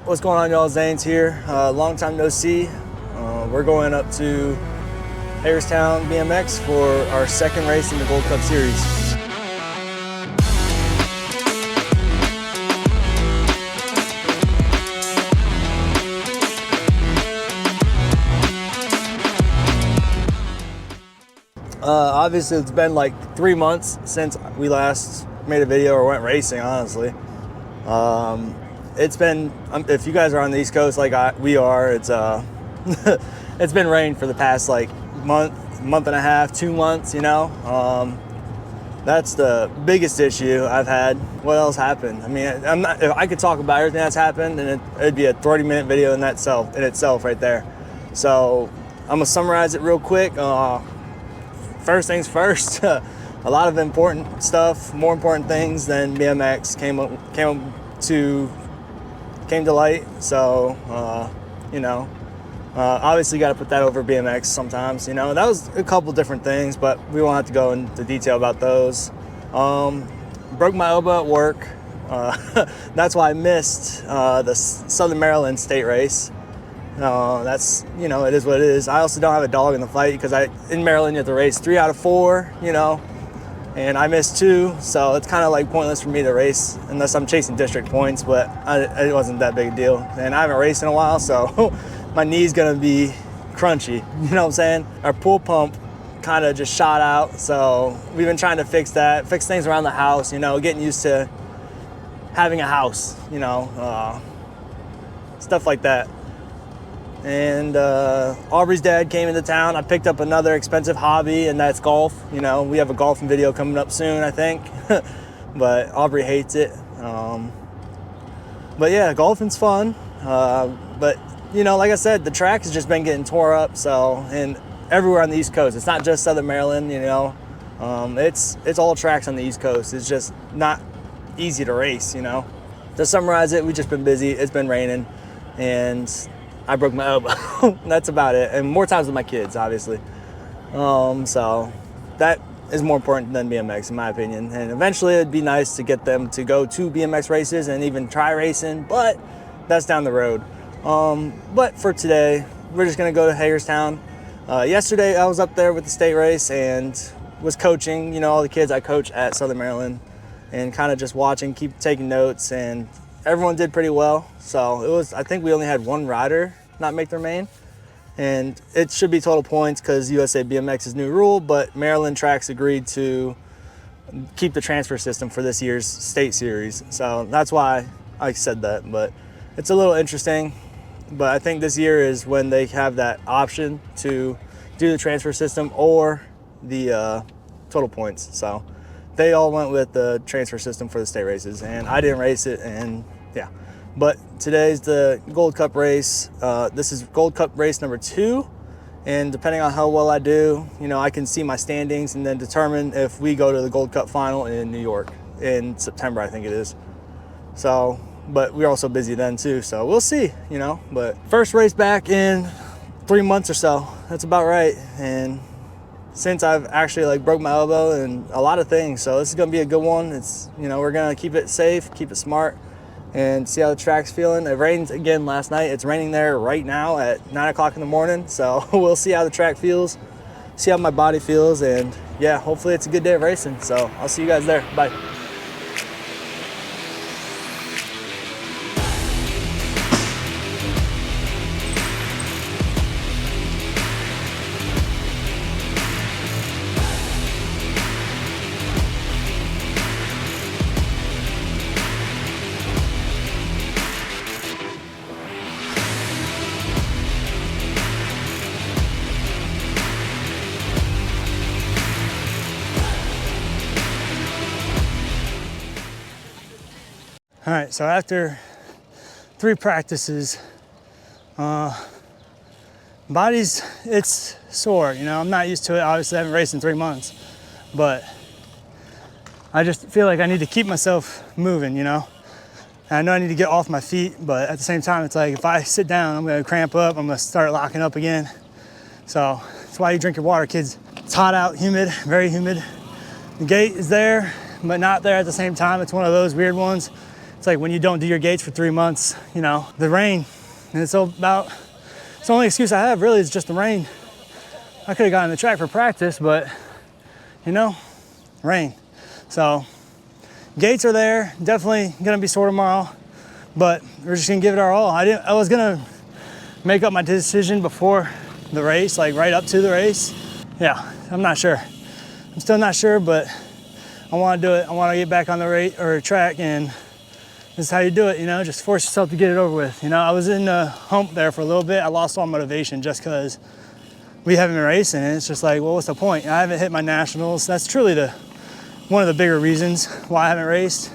What's going on, y'all? Zane's here. Long time no see. We're going up to Hagerstown BMX for our second race in the Gold Cup series. Obviously, it's been like 3 months since we last made a video or went racing, honestly. It's been, if you guys are on the East Coast like we are, it's it's been rain for the past like month and a half, 2 months, you know. That's the biggest issue I've had. What else happened? I mean, if I could talk about everything that's happened, and it'd be a 30-minute video in itself right there. So I'm gonna summarize it real quick. First things first, a lot of important stuff, more important things than BMX came to light. So, you know, obviously got to put that over BMX sometimes. You know, that was a couple different things, but we won't have to go into detail about those. Broke my elbow at work. That's why I missed the Southern Maryland state race. That's, you know, it is what it is. I also don't have a dog in the fight because in Maryland you have to race 3 out of 4, you know, and I missed 2, so it's kind of like pointless for me to race unless I'm chasing district points, but it wasn't that big a deal. And I haven't raced in a while, so my knee's gonna be crunchy, you know what I'm saying? Our pool pump kind of just shot out, so we've been trying to fix things around the house, you know, getting used to having a house, you know, stuff like that. And Aubrey's dad came into town. I picked up another expensive hobby, and that's golf. You know, we have a golfing video coming up soon, I think. But Aubrey hates it. But yeah, golfing's fun. But you know, like I said, the track has just been getting tore up. So, and everywhere on the East Coast, it's not just Southern Maryland. You know, it's all tracks on the East Coast. It's just not easy to race. You know, to summarize it, we've just been busy. It's been raining, and I broke my elbow. That's about it. And more times with my kids, obviously. So that is more important than BMX, in my opinion. And eventually it'd be nice to get them to go to BMX races and even try racing, but that's down the road. But for today, we're just gonna go to Hagerstown. Yesterday I was up there with the state race and was coaching, you know, all the kids I coach at Southern Maryland, and kind of just watching, keep taking notes, and everyone did pretty well. So I think we only had one rider not make their main, and it should be total points because USABMX's new rule, but Maryland tracks agreed to keep the transfer system for this year's state series. So that's why I said that, but it's a little interesting. But I think this year is when they have that option to do the transfer system or the total points. So they all went with the transfer system for the state races, and I didn't race it, and yeah. But today's the Gold Cup race. This is Gold Cup race number 2, and depending on how well I do, you know, I can see my standings and then determine if we go to the Gold Cup final in New York in September, I think it is. So, but we're also busy then too, so we'll see, you know. But first race back in 3 months or so. That's about right. And since I've actually like broke my elbow and a lot of things, so this is gonna be a good one. It's, you know, we're gonna keep it safe, keep it smart, and see how the track's feeling. It rained again last night. It's raining there right now at 9 o'clock in the morning, so we'll see how the track feels, see how my body feels, and yeah, hopefully it's a good day of racing. So I'll see you guys there. Bye. All right, so after 3 practices, it's sore, you know. I'm not used to it. Obviously I haven't raced in 3 months, but I just feel like I need to keep myself moving, you know. And I know I need to get off my feet, but at the same time, it's like if I sit down, I'm gonna cramp up, I'm gonna start locking up again. So that's why you drink your water, kids. It's hot out, humid, very humid. The gate is there, but not there at the same time. It's one of those weird ones. it's like when you don't do your gates for 3 months, you know, the rain. And it's the only excuse I have really is just the rain. I could have gotten the track for practice, but you know, rain. So gates are there, definitely gonna be sore tomorrow, but we're just gonna give it our all. I was gonna make up my decision before the race, like right up to the race. Yeah, I'm not sure. I'm still not sure, but I wanna do it. I wanna get back on the track, and this is how you do it, you know, just force yourself to get it over with. You know, I was in the hump there for a little bit. I lost all motivation just because we haven't been racing, and it's just like, well, what's the point? I haven't hit my nationals. That's truly one of the bigger reasons why I haven't raced.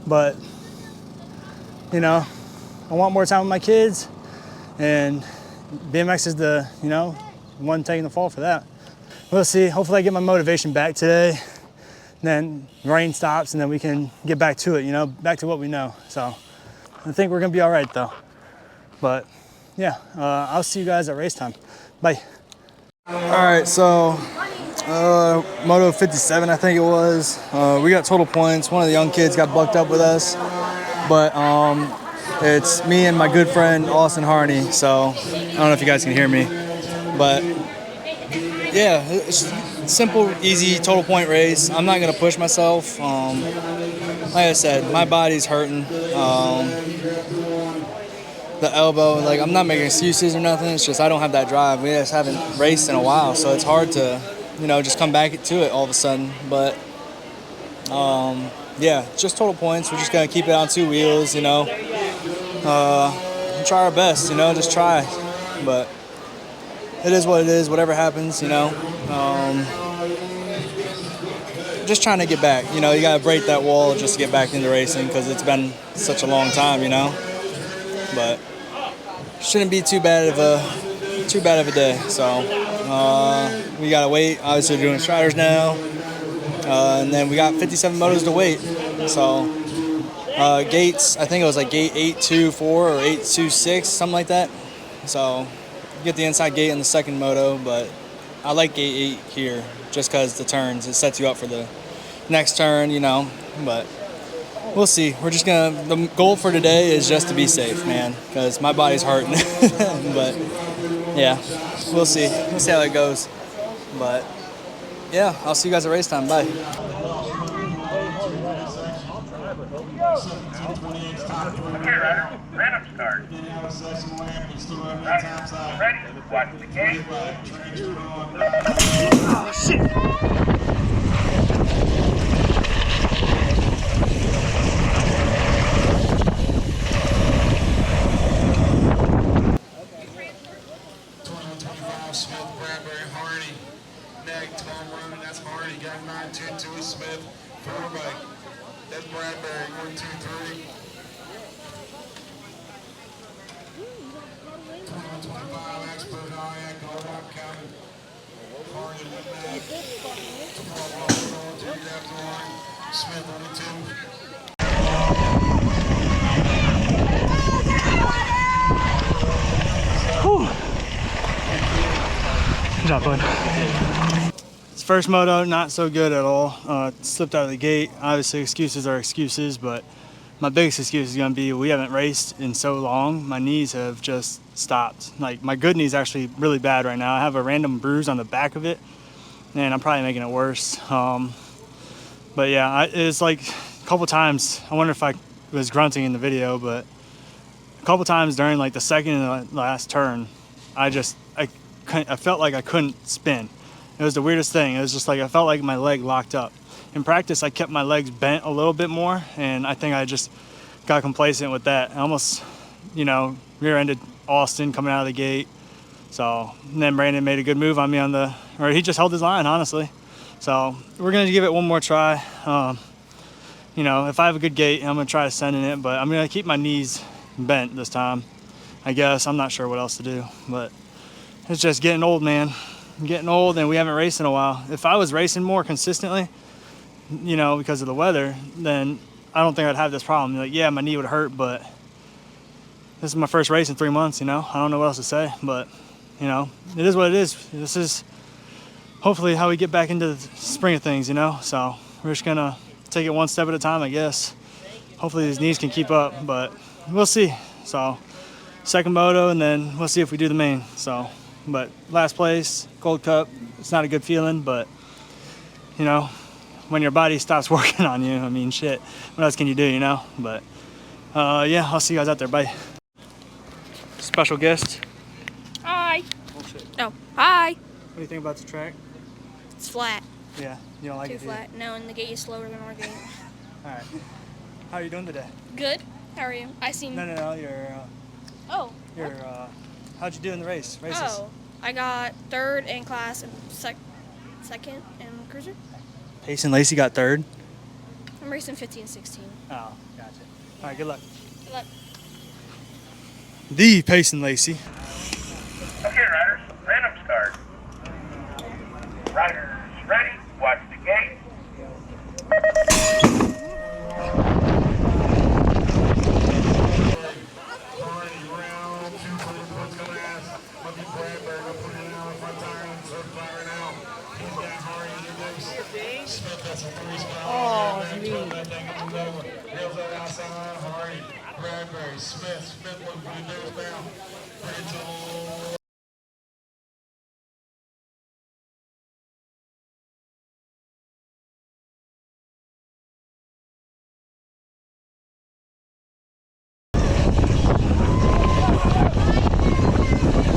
But, you know, I want more time with my kids, and BMX is the, you know, one taking the fall for that. We'll see. Hopefully I get my motivation back today. Then rain stops, and then we can get back to it, you know, back to what we know. So I think we're gonna be all right though. But yeah, I'll see you guys at race time. Bye. All right, so Moto 57, I think it was. We got total points. One of the young kids got bucked up with us, but it's me and my good friend Austin Harney. So I don't know if you guys can hear me, but yeah, it's simple, easy, total point race. I'm not gonna push myself. Like I said, my body's hurting. The elbow, like, I'm not making excuses or nothing. It's just I don't have that drive. We just haven't raced in a while, so it's hard to, you know, just come back to it all of a sudden. But yeah, just total points. We're just gonna keep it on 2 wheels, you know. Try our best, you know, just try. But it is what it is, whatever happens, you know. Just trying to get back, you know. You gotta break that wall just to get back into racing, because it's been such a long time, you know. But shouldn't be too bad of a day. So we gotta wait. Obviously, we're doing striders now, and then we got 57 motos to wait. So gates, I think it was like gate 824 or 826, something like that. So you get the inside gate in the second moto, but I like gate 8 here just because the turns, it sets you up for the next turn, you know. But we'll see. We're just gonna, the goal for today is just to be safe, man, because my body's hurting. But yeah, we'll see. We'll see how it goes. But yeah, I'll see you guys at race time. Bye. Okay, Ryder, random start. Ready? Watch the gate. Oh, shit. Got 922 Smith, quarterback. That's Bradbury, 1, 2, 3. 21-25, expert Zaniakk, Gold Cup coming. Harney, 1 2, after 1. Smith on the 2. Good job, bud. First moto, not so good at all. Slipped out of the gate. Obviously, excuses are excuses, but my biggest excuse is gonna be we haven't raced in so long. My knees have just stopped. Like, my good knee's actually really bad right now. I have a random bruise on the back of it, and I'm probably making it worse. But yeah, it's like a couple times, I wonder if I was grunting in the video, but a couple times during like the second and the last turn, I felt like I couldn't spin. It was the weirdest thing. It was just like I felt like my leg locked up. In practice, I kept my legs bent a little bit more, and I think I just got complacent with that. I almost, you know, rear-ended Austin coming out of the gate. So, and then Brandon made a good move on me or he just held his line, honestly. So we're gonna give it one more try. You know, if I have a good gate, I'm gonna try to send in it, but I'm gonna keep my knees bent this time, I guess. I'm not sure what else to do, but it's just getting old, man. I'm getting old, and we haven't raced in a while. If I was racing more consistently, you know, because of the weather, then I don't think I'd have this problem. Like, yeah, my knee would hurt, but this is my first race in 3 months, you know. I don't know what else to say, but, you know, it is what it is. This is hopefully how we get back into the spring of things, you know. So we're just gonna take it one step at a time, I guess. hopefully these knees can keep up, but we'll see. So second moto, and then we'll see if we do the main. So, but last place, Gold Cup, it's not a good feeling, but you know, when your body stops working on you, I mean, shit, what else can you do, you know? But yeah, I'll see you guys out there. Bye. Special guest. Hi. Oh shit. Oh, hi. What do you think about the track? It's flat. Yeah, you don't like Too it, do you? flat. No, and the gate is slower than our gate. All right. How are you doing today? Good. How are you? I seen. No. Oh. How'd you do in the races? Oh, I got third in class and second in cruiser. Payson Lacey got third. I'm racing 15 and 16. Oh, gotcha. All right, good luck. Good luck. The Payson Lacey. Okay, riders, random start. Riders ready, watch the gate.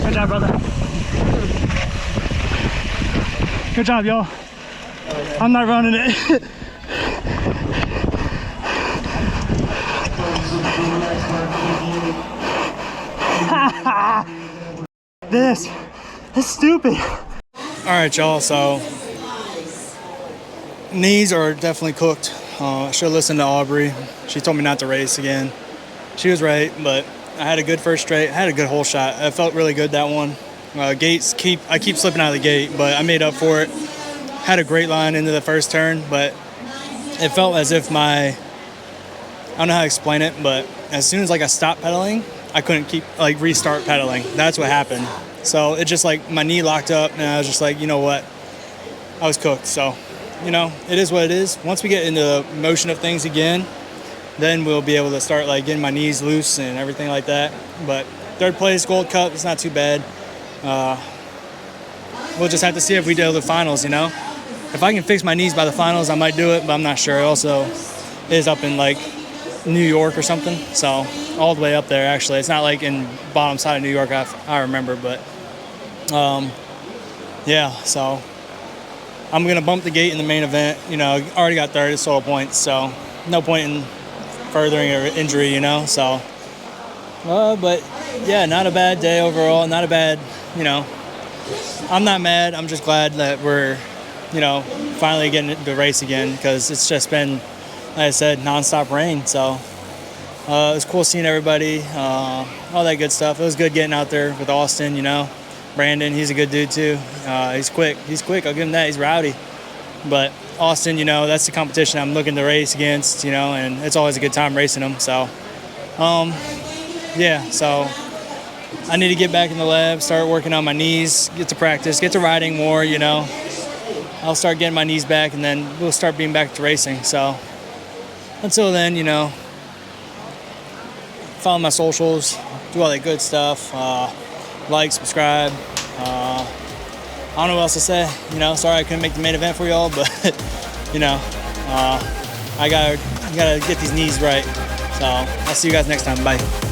Good job, brother. Good job, y'all. I'm not running it. This is stupid. All right, y'all. So knees are definitely cooked. I should have listened to Aubrey. She told me not to race again. She was right, but I had a good first straight. I had a good hole shot. I felt really good that one. I keep slipping out of the gate, but I made up for it. Had a great line into the first turn, but it felt as if I don't know how to explain it, but as soon as I stopped pedaling, I couldn't restart pedaling. That's what happened. So it just my knee locked up, and I was just you know what? I was cooked. So, you know, it is what it is. Once we get into the motion of things again, then we'll be able to start getting my knees loose and everything like that. But third place, Gold Cup, it's not too bad. We'll just have to see if we do the finals, you know? If I can fix my knees by the finals, I might do it, but I'm not sure. It also is up in New York or something, so all the way up there actually. It's not in bottom side of New York, I remember, but yeah, so I'm gonna bump the gate in the main event. You know, already got third, it's total points, so no point in furthering an injury, you know, so but yeah, not a bad day overall, not a bad, you know, I'm not mad. I'm just glad that we're, you know, finally getting the race again, because it's just been, like I said, nonstop rain. So it was cool seeing everybody, all that good stuff. It was good getting out there with Austin, you know. Brandon, he's a good dude too. He's quick. I'll give him that. He's rowdy. But Austin, you know, that's the competition I'm looking to race against, you know, and it's always a good time racing him. So, yeah, so I need to get back in the lab, start working on my knees, get to practice, get to riding more, you know. I'll start getting my knees back, and then we'll start being back to racing. So until then, you know, follow my socials, do all that good stuff, like, subscribe. I don't know what else to say, you know. Sorry I couldn't make the main event for y'all, but you know, I gotta get these knees right. So I'll see you guys next time. Bye.